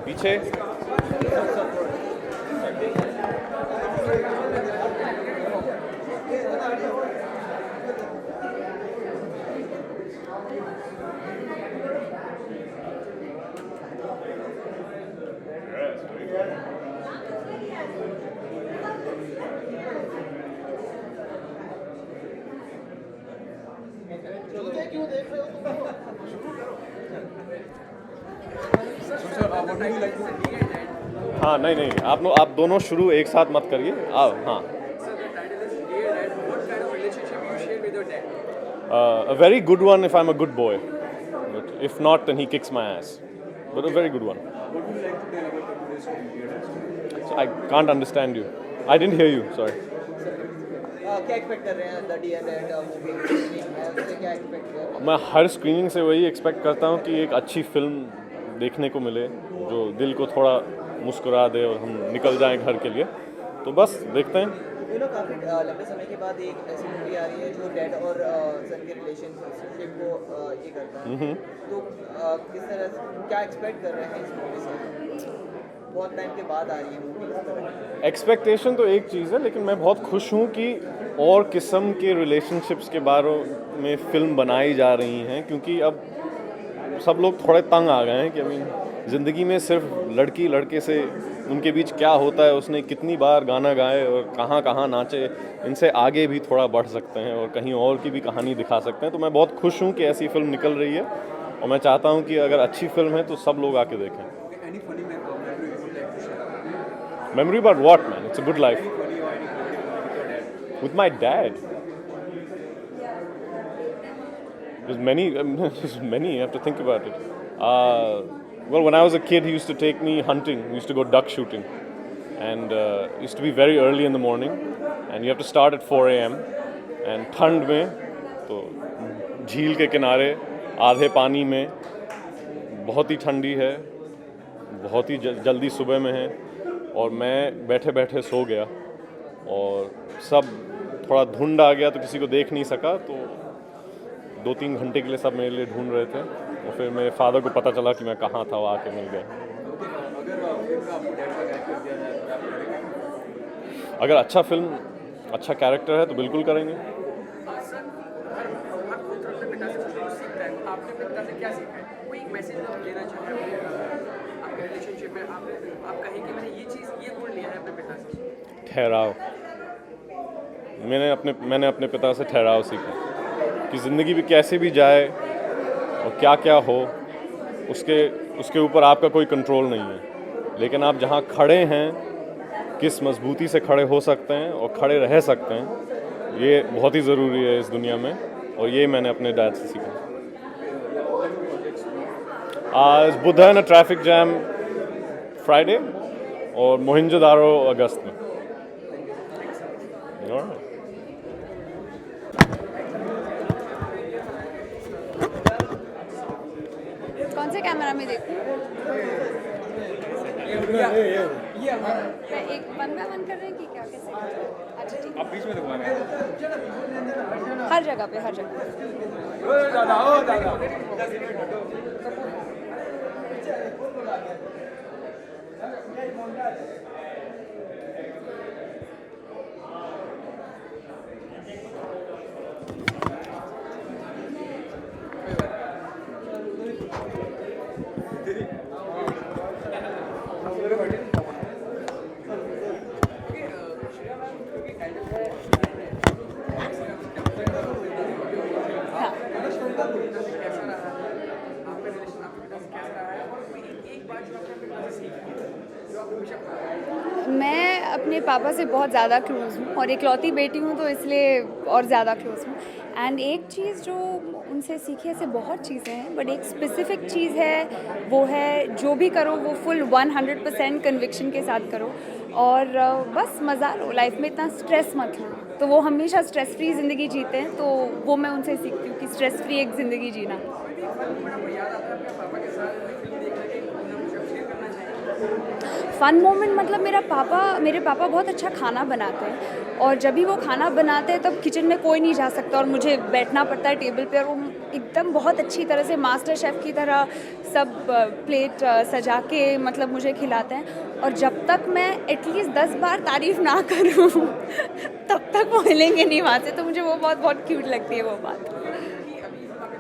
पीछे हाँ नहीं नहीं, आप दोनों शुरू एक साथ मत करिए। हाँ, a very good one if I'm a good boy, but if not then he kicks my ass, but a very good one. So I can't understand you. I didn't hear you, sorry. क्या expect कर रहे हैं the day and movie उससे क्या expect कर रहे हैं? मैं हर स्क्रीनिंग से वही एक्सपेक्ट करता हूँ कि एक अच्छी फिल्म देखने को मिले जो दिल को थोड़ा मुस्कुरा दे और हम निकल जाएं घर के लिए। तो बस देखते हैं। काफ़ी लंबे समय के बाद एक ऐसी मूवी आ रही है जो डैड और सन के रिलेशनशिप को ये करता है, तो किस तरह क्या एक्सपेक्ट कर रहे हैं इस मूवी से? बहुत टाइम के बाद आ रही है मूवी। एक्सपेक्टेशन तो एक चीज़ है, लेकिन मैं बहुत खुश हूँ कि और किस्म के रिलेशनशिप्स के बारे में फ़िल्म बनाई जा रही हैं, क्योंकि अब सब लोग थोड़े तंग आ गए हैं कि ज़िंदगी में सिर्फ लड़की लड़के से उनके बीच क्या होता है, उसने कितनी बार गाना गाए और कहाँ कहाँ नाचे, इनसे आगे भी थोड़ा बढ़ सकते हैं और कहीं और की भी कहानी दिखा सकते हैं। तो मैं बहुत खुश हूँ कि ऐसी फ़िल्म निकल रही है और मैं चाहता हूँ कि अगर अच्छी फिल्म है तो सब लोग आके देखें। Memory about what, man? It's a good life. With my dad. There's many, you have to think about it. Well, when I was a kid, he used to take me hunting. We used to go duck shooting. And it used to be very early in the morning. And you have to start at 4 a.m. And ठंड में, तो झील के किनारे, आधे पानी में, बहुत ही ठंडी है, बहुत ही जल्दी सुबह में है, और मैं बैठे बैठे सो गया और सब थोड़ा धुंध आ गया तो किसी को देख नहीं सका, तो 2-3 घंटे के लिए सब मेरे लिए ढूंढ रहे थे और फिर मेरे फादर को पता चला कि मैं कहाँ था, वो आके मिल गए। अगर अच्छा फिल्म, अच्छा कैरेक्टर है तो बिल्कुल करेंगे। ठहराव। मैंने अपने पिता से ठहराव सीखा कि ज़िंदगी भी कैसे भी जाए और क्या क्या हो, उसके ऊपर आपका कोई कंट्रोल नहीं है, लेकिन आप जहाँ खड़े हैं किस मजबूती से खड़े हो सकते हैं और खड़े रह सकते हैं, ये बहुत ही ज़रूरी है इस दुनिया में, और ये मैंने अपने डैड से सीखा। आज बुधन ट्रैफिक जैम फ्राइडे और मोहिंजोदारो अगस्त में। कौन से कैमरा में देखूं? एक वन बाय वन कर रहे हैं कि क्या, कैसे? अच्छा ठीक। आप बीच में लगवाना है। हर जगह पे, हर जगह। मैं अपने पापा से बहुत ज़्यादा क्लोज़ हूँ और इकलौती बेटी हूँ, तो इसलिए और ज़्यादा क्लोज़ हूँ। एंड एक चीज़ जो उनसे सीखी, ऐसे बहुत चीज़ें हैं बट एक स्पेसिफ़िक चीज़ है, वो है जो भी करो वो फुल 100% कन्विक्शन के साथ करो और बस मज़ा लो, लाइफ में इतना स्ट्रेस मत लो। तो वो हमेशा स्ट्रेस फ्री ज़िंदगी जीते हैं, तो वो मैं उनसे सीखती हूँ कि स्ट्रेस फ्री एक ज़िंदगी जीना। फ़न मोमेंट मतलब मेरे पापा बहुत अच्छा खाना बनाते हैं, और जब भी वो खाना बनाते हैं तब किचन में कोई नहीं जा सकता और मुझे बैठना पड़ता है टेबल पे, और वो एकदम बहुत अच्छी तरह से मास्टर शेफ़ की तरह सब प्लेट सजा के मतलब मुझे खिलाते हैं, और जब तक मैं एटलीस्ट 10 बार तारीफ़ ना करूँ तब तक वो हिलेंगे नहीं वहाँ से। तो मुझे वो बहुत बहुत क्यूट लगती है वो बात। कि अभी आप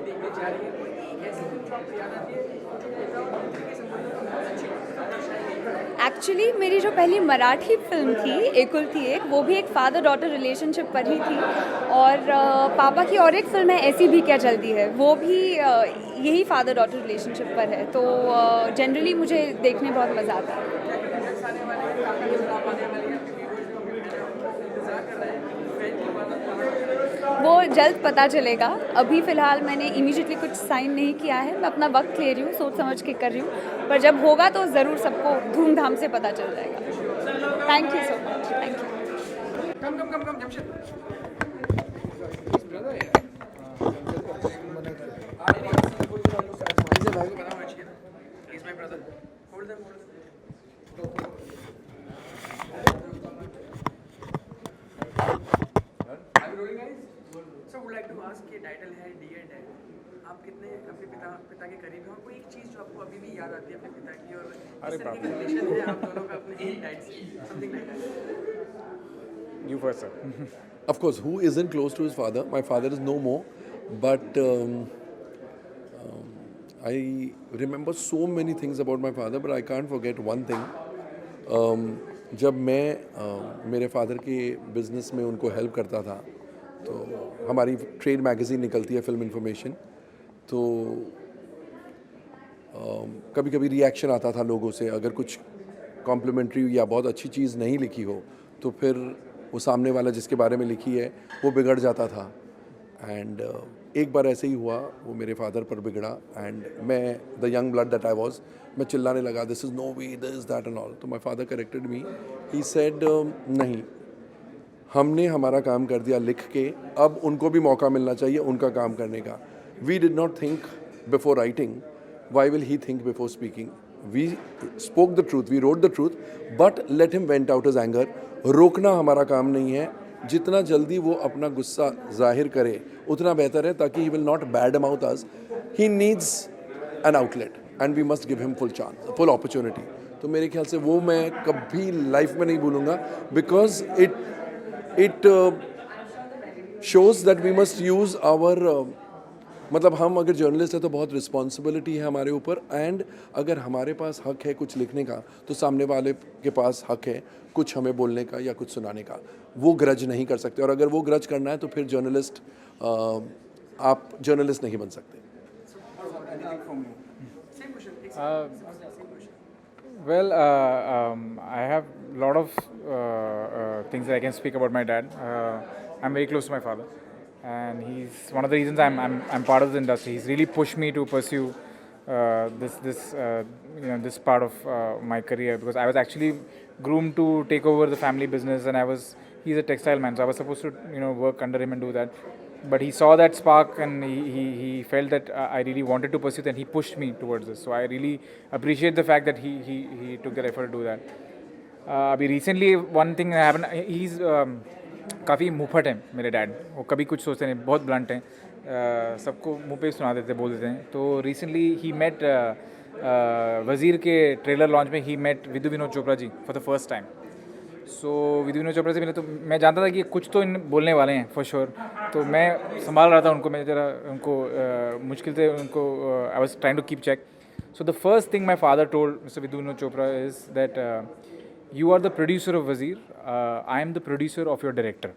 देखने जा रही है कोई एक ऐसी फिल्म जो आपको याद आती है जो पिता और पुत्र के संबंधों को बहुत अच्छी दर्शाई गई? एक्चुअली मेरी जो पहली मराठी फिल्म थी एकुलती एक, वो भी एक फादर डॉटर रिलेशनशिप पर ही थी, और पापा की और एक फिल्म है ऐसी भी क्या चलती है, वो भी यही फादर डॉटर रिलेशनशिप पर है। तो जनरली मुझे देखने बहुत मज़ा आता है। रिजल्ट्स आने वाले हैं, काका के खिलाफ आने वाले हैं, आपके व्यूअर्स भी इंतजार कर रहे हैं फैन की बात वो जल्द पता चलेगा। अभी फ़िलहाल मैंने इमीडिएटली कुछ साइन नहीं किया है, मैं अपना वक्त ले रही हूँ, सोच समझ के कर रही हूँ, पर जब होगा तो ज़रूर सबको धूमधाम से पता चल जाएगा। Thank you so much. Thank you. Come Jamshed He's my brother. Hold them. Are you rolling, guys? So would like to ask ये टाइटल है डियर डैड, आप कितने अपने पिता के करीब हैं और कोई एक चीज़ जो आपको अभी भी याद आती है अपने पिता की, और किस तरह का रिलेशन है आप दोनों का अपने डैड से, something like that? You first, sir. Of course, who isn't close to his father? My father is no more, but I remember so many things about my father, but I can't forget one thing. जब मैं मेरे father के business में उनको help करता था, तो हमारी ट्रेड मैगज़ीन निकलती है फिल्म इंफॉर्मेशन, तो कभी कभी रिएक्शन आता था लोगों से, अगर कुछ कॉम्प्लीमेंट्री या बहुत अच्छी चीज़ नहीं लिखी हो तो फिर वो सामने वाला जिसके बारे में लिखी है वो बिगड़ जाता था। एंड एक बार ऐसे ही हुआ, वो मेरे फादर पर बिगड़ा, एंड मैं the young blood that I was, मैं चिल्लाने लगा this is no way, this that and all. तो my father corrected me, he said नहीं, हमने हमारा काम कर दिया लिख के, अब उनको भी मौका मिलना चाहिए उनका काम करने का। We did not think before writing, why will he think before speaking? We spoke the truth, we wrote the truth, but let him went out his anger. रोकना हमारा काम नहीं है, जितना जल्दी वो अपना गुस्सा जाहिर करे उतना बेहतर है, ताकि he will not bad mouth us. He needs an outlet and we must give him full chance, full opportunity. तो मेरे ख्याल से वो मैं कभी लाइफ में नहीं भूलूंगा, because it shows that we must use our, मतलब हम अगर जर्नलिस्ट है तो बहुत रिस्पॉन्सिबिलिटी है हमारे ऊपर, एंड अगर हमारे पास हक है कुछ लिखने का तो सामने वाले के पास हक है कुछ हमें बोलने का या कुछ सुनाने का। वो ग्रज नहीं कर सकते, और अगर वो ग्रज करना है तो फिर जर्नलिस्ट, आप जर्नलिस्ट नहीं बन सकते। Well, I have a lot of things that I can speak about my dad. I'm very close to my father, and he's one of the reasons I'm part of the industry. He's really pushed me to pursue this part of my career, because I was actually groomed to take over the family business, and he's a textile man, so I was supposed to work under him and do that. But he saw that spark, and he felt that I really wanted to pursue it, and he pushed me towards this. So I really appreciate the fact that he took that effort to do that. अभी recently one thing happened. He's काफ़ी मुफट है मेरे dad, वो कभी कुछ सोचते नहीं, बहुत ब्लंट हैं, सबको मुंह पे सुना देते, बोल देते हैं। तो रिसेंटली ही मेट वज़ीर के ट्रेलर लॉन्च में ही met Vidhu Vinod Chopra ji for the first time. So Vidhu Vinod Chopra से मिले तो मैं जानता था कि कुछ तो इन बोलने वाले हैं फॉर श्योर, तो मैं संभाल रहा था उनको, मैं ज़रा उनको मुश्किल से उनको I was trying to keep check. So the first thing my father told mister Vidhu Vinod Chopra is that you are the producer of Wazir, I am the producer of your director.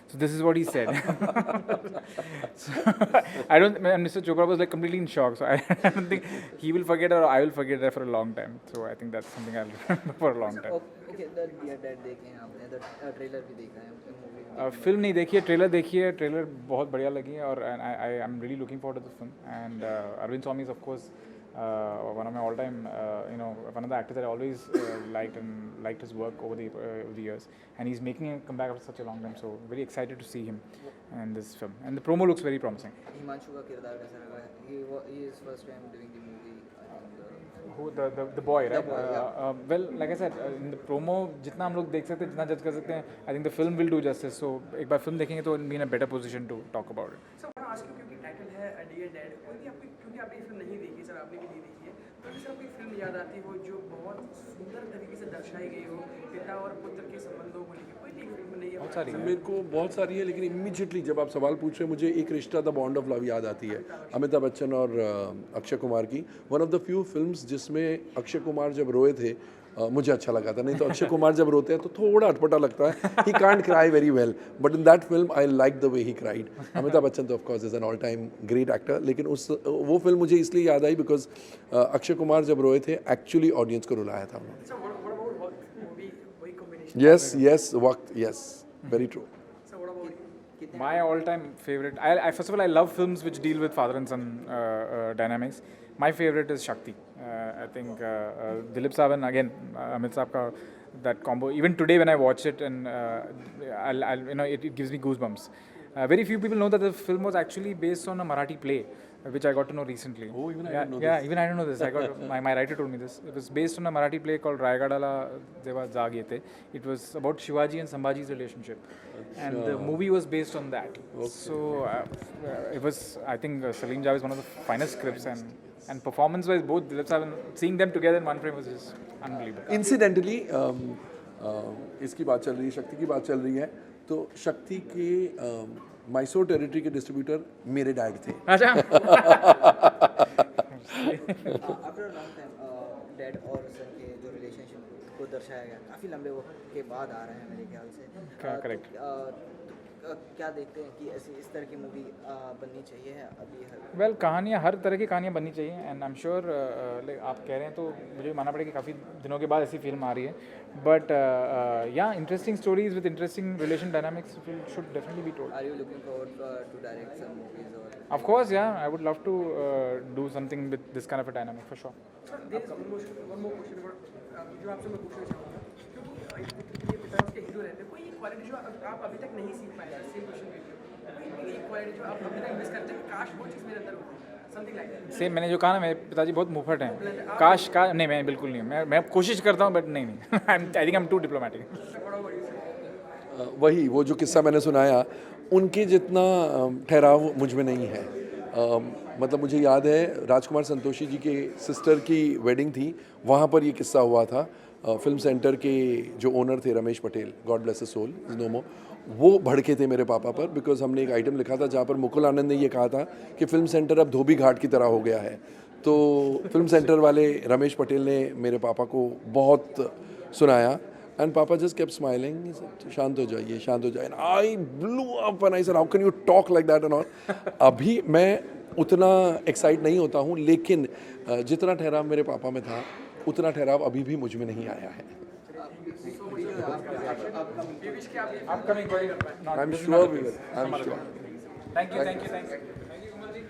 So this is what he said. So, and Mr. Chopra was like completely in shock. So I don't think he will forget or I will forget that for a long time. So I think that's something I'll remember for a long time. Okay, the Dear Dad देखे हैं आपने, the trailer भी देखा है, movie film नहीं देखी है, trailer देखी है, ट्रेलर बहुत बढ़िया लगी है, और I am really looking forward to the film. And Arvind Swami is of course one of my all-time, one of the actors that I always liked his work over the years, and he's making a comeback after such a long time. So very excited to see him in this film, and the promo looks very promising. Himanshu का किरदार कैसा लगा? He is first time doing the movie. who the boy, right? Well, like I said, in the promo जितना हम लोग देख सकते हैं, जितना जज कर सकते हैं, I think the film will do justice. So एक बार film देखेंगे तो we'll be in a better position to talk about it. Sir मैं आज क्योंकि टाइटल है डियर डैड, कोई भी आपको, क्योंकि आपने ये फिल्म नहीं देखी सर, आपने भी नहीं देखी है, तो अभी सर कोई फिल्म याद आती हो जो बहुत सुंदर तरीके से दर्शाई गई हो पिता और पुत्र के संबंधों को लेकर? कोई भी फिल्म नहीं है? बहुत सारी मेरे को बहुत सारी है, लेकिन इमीडिएटली जब आप सवाल पूछ रहे हैं मुझे एक रिश्ता द बॉन्ड ऑफ लव याद आती है, अमिताभ बच्चन और अक्षय कुमार की। One of the few films जिसमें अक्षय कुमार जब रोए थे मुझे अच्छा लगा था। नहीं तो अक्षय कुमार जब रोते हैं तो थोड़ा अटपटा लगता है, he can't cry very well, but in that film I like the way he cried. Amitabh Bachchan तो of course is an all time great actor, लेकिन वो फिल्म मुझे इसलिए याद आई बिकॉज अक्षय कुमार जब रोए थे एक्चुअली ऑडियंस को रुलाया था उन्होंने। सर व्हाट अबाउट वक्त मूवी, वही कॉम्बिनेशन? यस वक्त, yes very true. Sir what about My all-time favorite. I first of all, I love films which deal with father and son dynamics. My favorite is Shakti. I think Dilip Saab and again Amit Saab ka that combo. Even today when I watch it, and I'll you know it gives me goosebumps. Very few people know that the film was actually based on a Marathi play, which I got to know recently. Oh, even I didn't know yeah, even I didn't know this. I got my writer told me this. It was based on a Marathi play called Raigadaala Deva Jaag Yete. It was about Shivaji and Sambhaji's relationship, and the movie was based on that. So it was, I think, Salim Javed is one of the finest scripts, and performance-wise, both Dilip Saab and seeing them together in one frame was just unbelievable. Incidentally इसकी बात चल रही है, शक्ति की बात चल रही है, तो शक्ति के मैसूर टेरिटरी के डिस्ट्रीब्यूटर मेरे डैड थे। अच्छा। After a long time dad और सन के जो रिलेशनशिप को दर्शाया गया, काफ़ी लंबे वक्त के बाद आ रहे हैं मेरे ख्याल से। correct. क्या देखते हैं कि ऐसी इस तरह की मूवी बननी चाहिए है अभी हर वेल कहानियाँ, हर तरह की कहानियाँ बननी चाहिए, एंड आई एम श्योर आप कह रहे हैं तो मुझे मानना पड़ेगा कि काफ़ी दिनों के बाद ऐसी फिल्म आ रही है, बट या interesting stories with interesting relation dynamics should definitely be told. Are you looking forward to direct some movies और Of course, yeah, I would love to do something with this kind of a dynamic for sure. Sir there is one more question about जो आपसे मैं पूछना चाहूँगा, क्योंकि ये पिता उसके हीरो रहते हैं, कोई एक क्वालिटी जो आप अभी तक नहीं सीख पाए, सेम क्वेश्चन कोई एक क्वालिटी जो आप अभी तक मिस करते हैं, काश वो चीज़ मेरे अंदर होती, समथिंग लाइक दैट? सेम मैंने जो कहा ना, मेरे पिताजी बहुत मुफट हैं, काश नहीं, मैं बिल्कुल नहीं, मैं कोशिश करता हूँ, बट नहीं I think I am too diplomatic. वही वो जो किस्सा मैंने सुनाया, उनके जितना ठहराव मुझ में नहीं है। मतलब मुझे याद है राजकुमार संतोषी जी के सिस्टर की वेडिंग थी, वहाँ पर ये किस्सा हुआ था। फिल्म सेंटर के जो ओनर थे Ramesh Patel, God bless his soul, is no more, वो भड़के थे मेरे पापा पर, बिकॉज हमने एक आइटम लिखा था जहाँ पर मुकुल आनंद ने ये कहा था कि फिल्म सेंटर अब धोबी घाट की तरह हो गया है। तो फिल्म सेंटर वाले रमेश पटेल ने मेरे पापा को बहुत सुनाया, एंड पापा जस्ट केप्ट स्माइलिंग, शांत हो जाइए, शांत हो जाइए। I blew up and I said how can you talk like that and all. अभी मैं उतना एक्साइट नहीं होता हूँ, लेकिन जितना ठहराव मेरे पापा में था उतना ठहराव अभी भी मुझ में नहीं आया है। Upcoming, I am sure we will, I am sure. Thank you, Kamal ji.